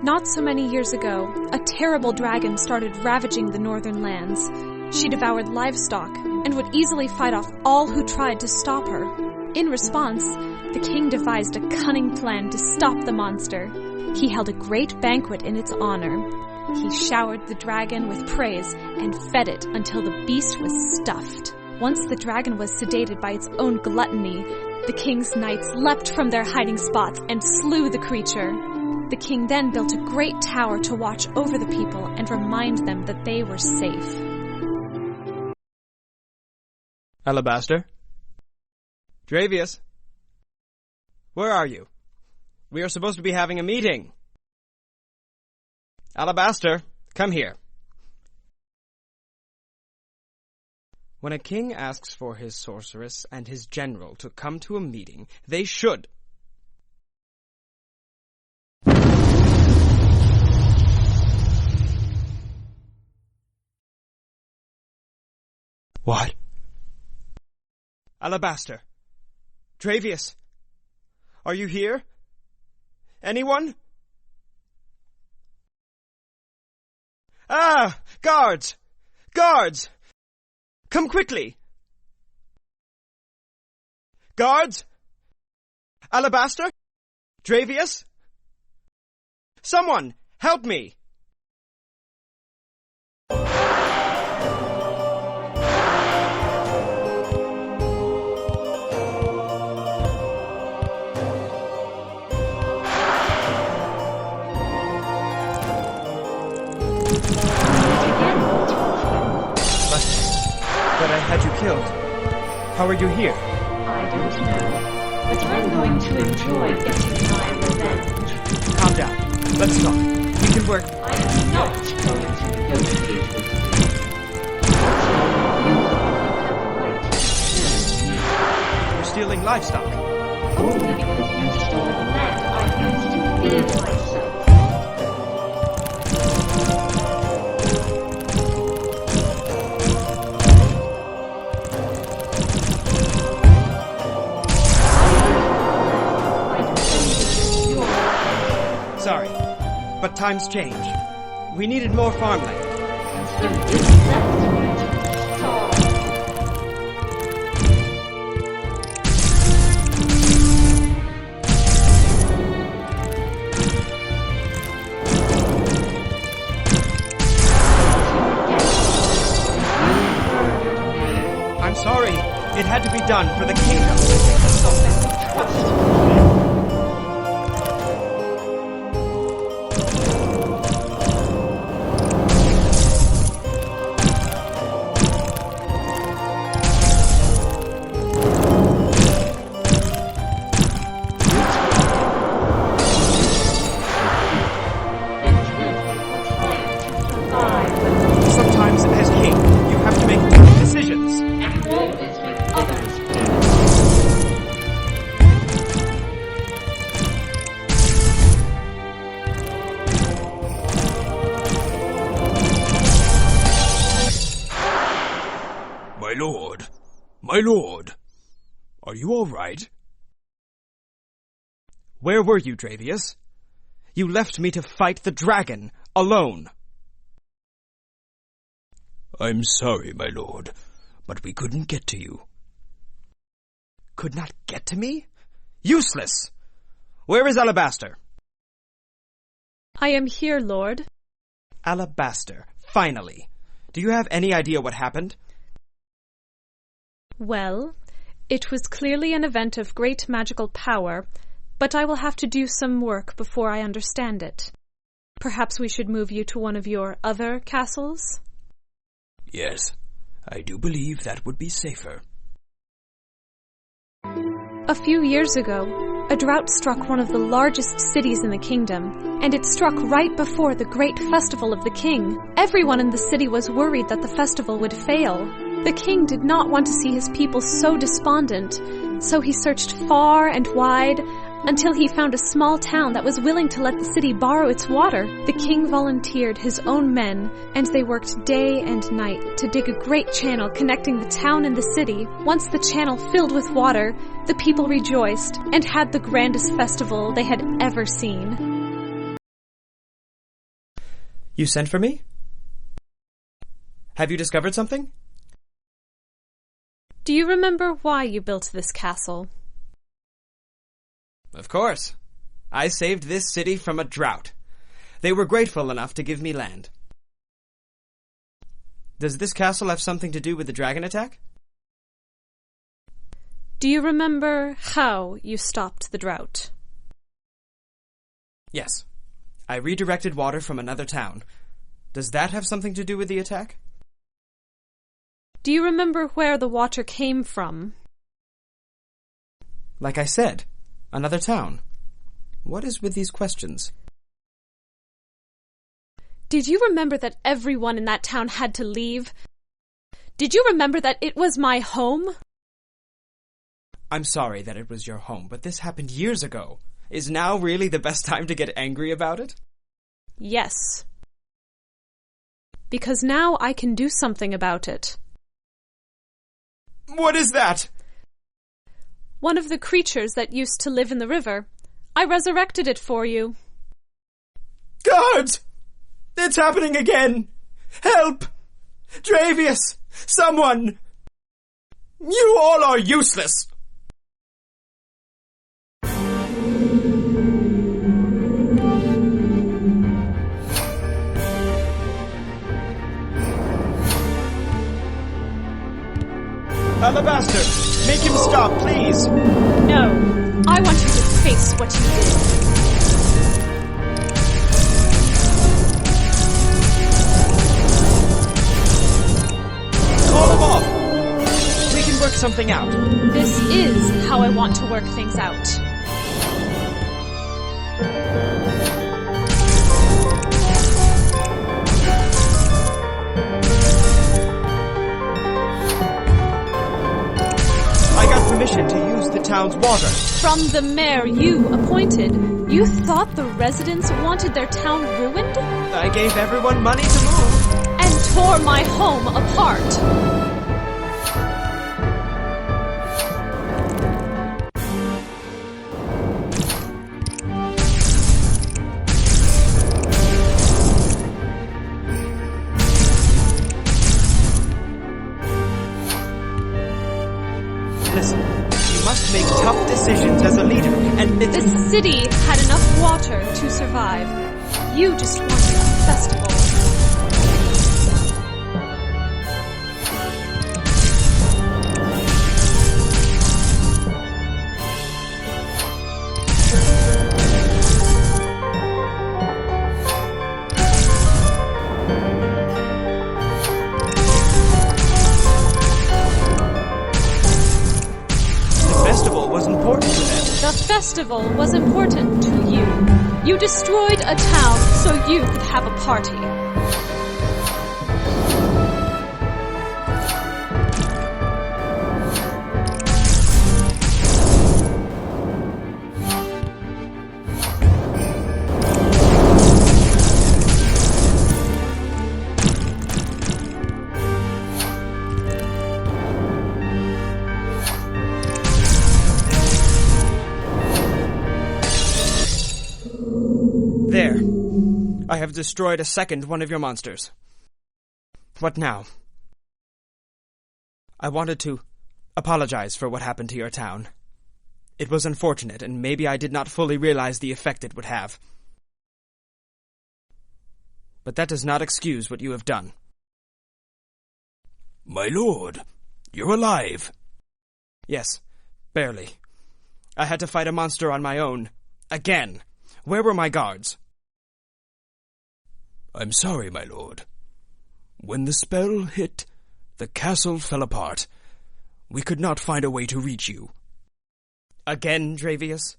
Not so many years ago, a terrible dragon started ravaging the northern lands. She devoured livestock and would easily fight off all who tried to stop her. In response, the king devised a cunning plan to stop the monster. He held a great banquet in its honor. He showered the dragon with praise and fed it until the beast was stuffed. Once the dragon was sedated by its own gluttony, the king's knights leapt from their hiding spots and slew the creature. The king then built a great tower to watch over the people and remind them that they were safe. Alabaster? Dravius? Where are you? We are supposed to be having a meeting. Alabaster, come here. When a king asks for his sorceress and his general to come to a meeting, they should. What? Alabaster. Dravius. Are you here? Anyone? Ah! Guards! Guards! Come quickly! Guards? Alabaster? Dravius? Someone, help me! But I had you killed. How are you here? I don't know, but I'm going to enjoy getting my revenge. Calm down. Let's talk. We can work. I am not going to negotiate with you. You're stealing livestock. Only because you stole the land I used to feed myself. Sorry, but times change. We needed more farmland. I'm sorry. It had to be done for the kingdom. Sometimes, as king, you have to make tough decisions. And always make others feel. My lord, are you all right? Where were you, Dravius? You left me to fight the dragon, alone. I'm sorry, my lord, but we couldn't get to you. Could not get to me? Useless! Where is Alabaster? I am here, Lord. Alabaster, finally. Do you have any idea what happened? Well, it was clearly an event of great magical power, but I will have to do some work before I understand it. Perhaps we should move you to one of your other castles? Yes, I do believe that would be safer. A few years ago, a drought struck one of the largest cities in the kingdom, and it struck right before the great festival of the king. Everyone in the city was worried that the festival would fail. The king did not want to see his people so despondent, so he searched far and wide until he found a small town that was willing to let the city borrow its water. The king volunteered his own men, and they worked day and night to dig a great channel connecting the town and the city. Once the channel filled with water, the people rejoiced and had the grandest festival they had ever seen. You sent for me? Have you discovered something? Do you remember why you built this castle? Of course. I saved this city from a drought. They were grateful enough to give me land. Does this castle have something to do with the dragon attack? Do you remember how you stopped the drought? Yes. I redirected water from another town. Does that have something to do with the attack? Do you remember where the water came from? Like I said, another town. What is with these questions? Did you remember that everyone in that town had to leave? Did you remember that it was my home? I'm sorry that it was your home, but this happened years ago. Is now really the best time to get angry about it? Yes. Because now I can do something about it. What is that? One of the creatures that used to live in the river. I resurrected it for you. Guards! It's happening again! Help! Dravius! Someone! You all are useless! Alabaster! Make him stop, please! No, I want you to face what you did. Call him off! We can work something out. This is how I want to work things out. I got permission to use the town's water. From the mayor you appointed, you thought the residents wanted their town ruined? I gave everyone money to move. And tore my home apart. Listen, you must make tough decisions as a leader, and The city had enough water to survive. You just wanted a festival. The festival was important to you. You destroyed a town so you could have a party. There. I have destroyed a second one of your monsters. What now? I wanted to apologize for what happened to your town. It was unfortunate, and maybe I did not fully realize the effect it would have. But that does not excuse what you have done. My lord, you're alive. Yes, barely. I had to fight a monster on my own. Again. Where were my guards? I'm sorry, my lord. When the spell hit, the castle fell apart. We could not find a way to reach you. Again, Dravius?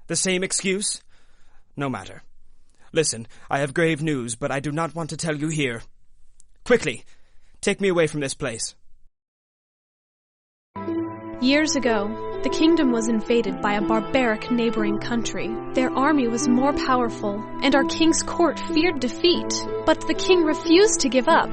The same excuse? No matter. Listen, I have grave news, but I do not want to tell you here. Quickly, take me away from this place. Years ago, the kingdom was invaded by a barbaric neighboring country. Their army was more powerful, and our king's court feared defeat. But the king refused to give up.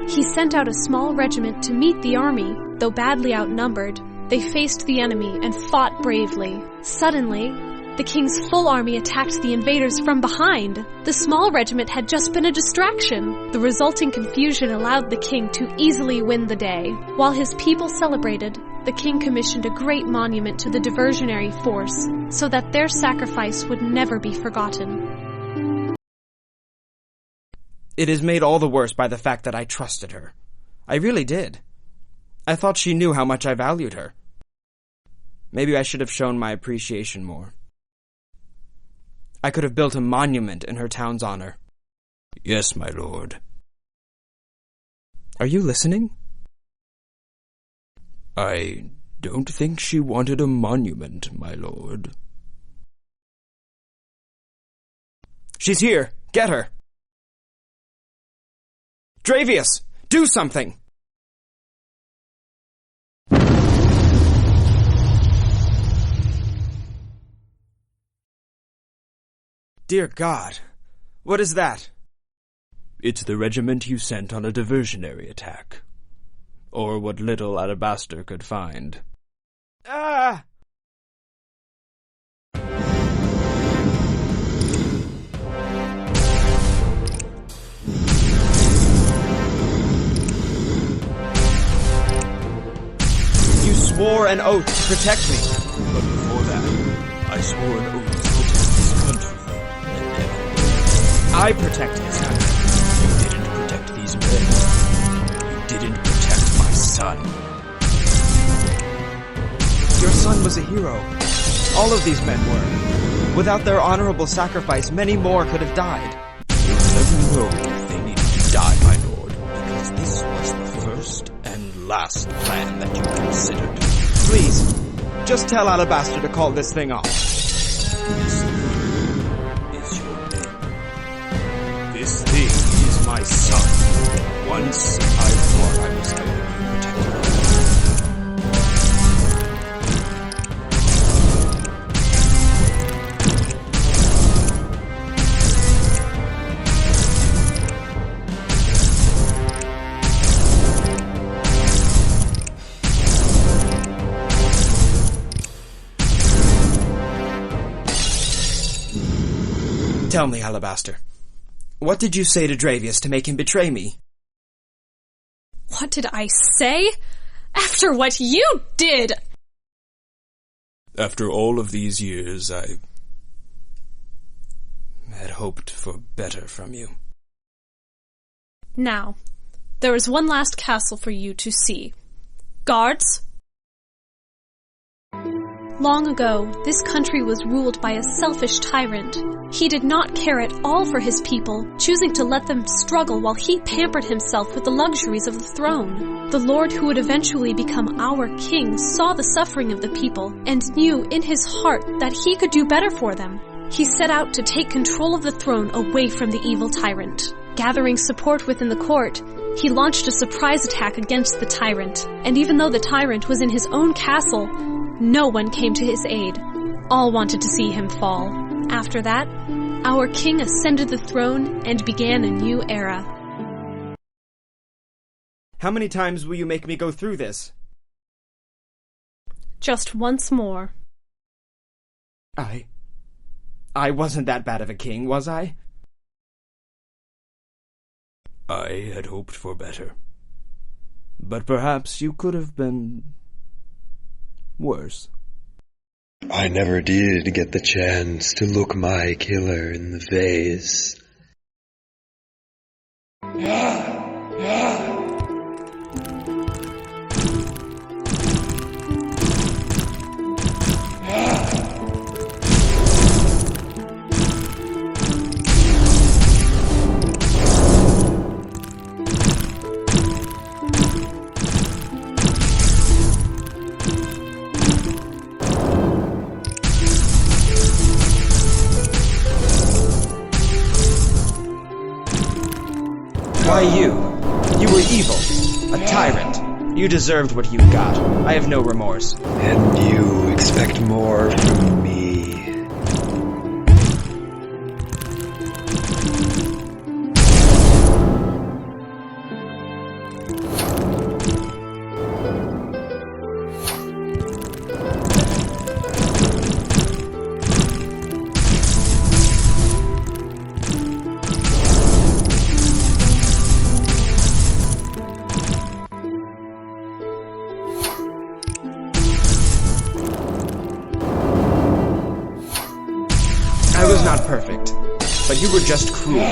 He sent out a small regiment to meet the army. Though badly outnumbered, they faced the enemy and fought bravely. Suddenly, The king's full army attacked the invaders from behind. The small regiment had just been a distraction. The resulting confusion allowed the king to easily win the day. While his people celebrated, the king commissioned a great monument to the diversionary force so that their sacrifice would never be forgotten. It is made all the worse by the fact that I trusted her. I really did. I thought she knew how much I valued her. Maybe I should have shown my appreciation more. I could have built a monument in her town's honor. Yes, my lord. Are you listening? I don't think she wanted a monument, my lord. She's here! Get her! Dravius! Do something! Dear God, what is that? It's the regiment you sent on a diversionary attack. Or what little Alabaster could find. Ah! You swore an oath to protect me. But before that, I swore an oath to protect this country. I protect his country. You didn't protect these men. You didn't protect my son. Your son was a hero. All of these men were. Without their honorable sacrifice, many more could have died. You'll never know if they needed to die, my lord, because this was the first and last plan that you considered. Please, just tell Alabaster to call this thing off. This thing is your name. This thing is my son. Once I thought I was helping you protect her. Tell me, Alabaster, what did you say to Dravius to make him betray me? What did I say? After what you did! After all of these years, I had hoped for better from you. Now, there is one last castle for you to see. Guards! Long ago, this country was ruled by a selfish tyrant. He did not care at all for his people, choosing to let them struggle while he pampered himself with the luxuries of the throne. The Lord who would eventually become our king saw the suffering of the people and knew in his heart that he could do better for them. He set out to take control of the throne away from the evil tyrant. Gathering support within the court, he launched a surprise attack against the tyrant, and even though the tyrant was in his own castle, no one came to his aid. All wanted to see him fall. After that, our king ascended the throne and began a new era. How many times will you make me go through this? Just once more. I wasn't that bad of a king, was I? I had hoped for better. But perhaps you could have been worse. I never did get the chance to look my killer in the face. Why you? You were evil. A tyrant. You deserved what you got. I have no remorse. And you expect more from me. I was not perfect, but you were just cruel.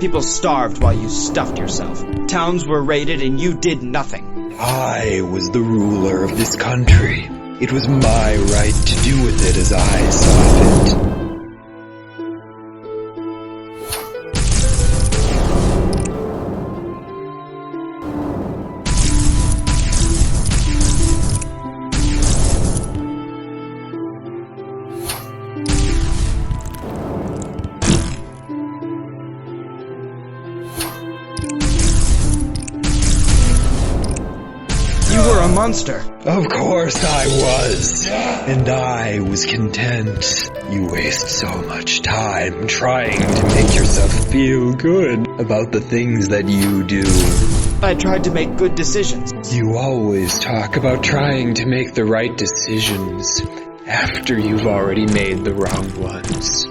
People starved while you stuffed yourself. Towns were raided and you did nothing. I was the ruler of this country. It was my right to do with it as I saw fit. You were a monster. Of course I was. And I was content. You waste so much time trying to make yourself feel good about the things that you do. I tried to make good decisions. You always talk about trying to make the right decisions after you've already made the wrong ones.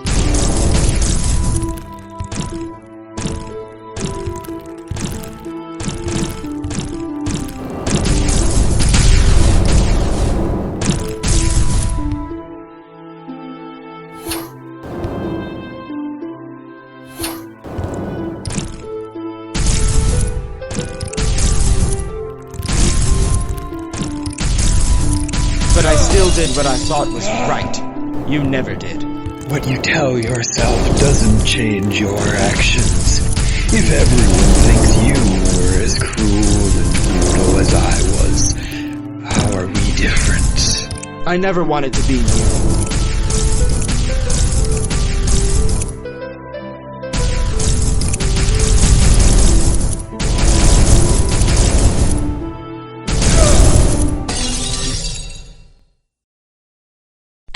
But I still did what I thought was right. You never did. What you tell yourself doesn't change your actions. If everyone thinks you were as cruel and brutal as I was, how are we different? I never wanted to be you.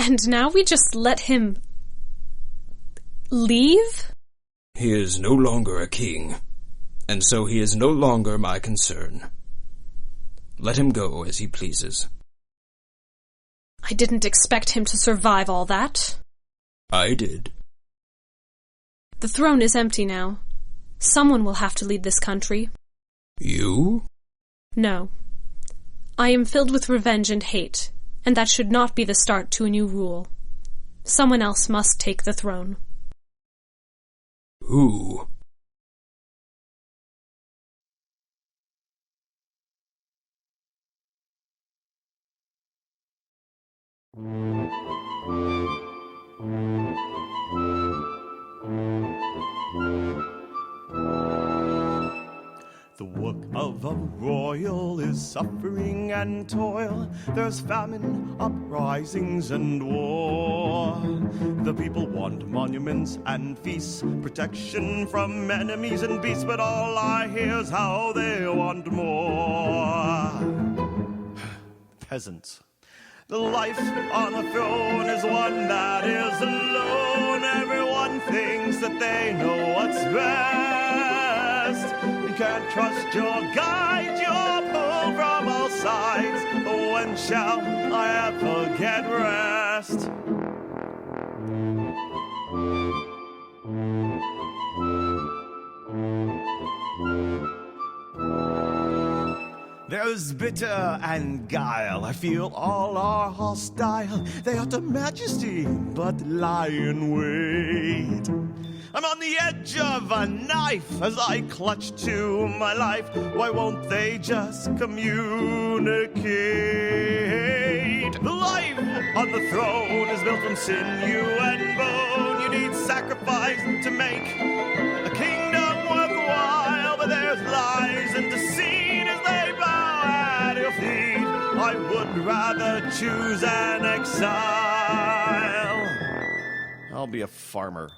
And now we just let him leave? He is no longer a king, and so he is no longer my concern. Let him go as he pleases. I didn't expect him to survive all that. I did. The throne is empty now. Someone will have to lead this country. You? No. I am filled with revenge and hate, and that should not be the start to a new rule. Someone else must take the throne. Who? The work of a royal is suffering and toil. There's famine, uprisings, and war. The people want monuments and feasts, protection from enemies and beasts, but all I hear is how they want more. Peasants. The life on the throne is one that is alone. Everyone thinks that they know what's best. You can't trust your guide, you're pulled from all sides. When shall I ever get rest? There's bitter and guile, I feel all are hostile. They utter majesty, but lie in wait. I'm on the edge of a knife as I clutch to my life. Why won't they just communicate? The life on the throne is built from sinew and bone. You need sacrifice to make a kingdom worthwhile. But there's lies and deceit as they bow at your feet. I would rather choose an exile. I'll be a farmer.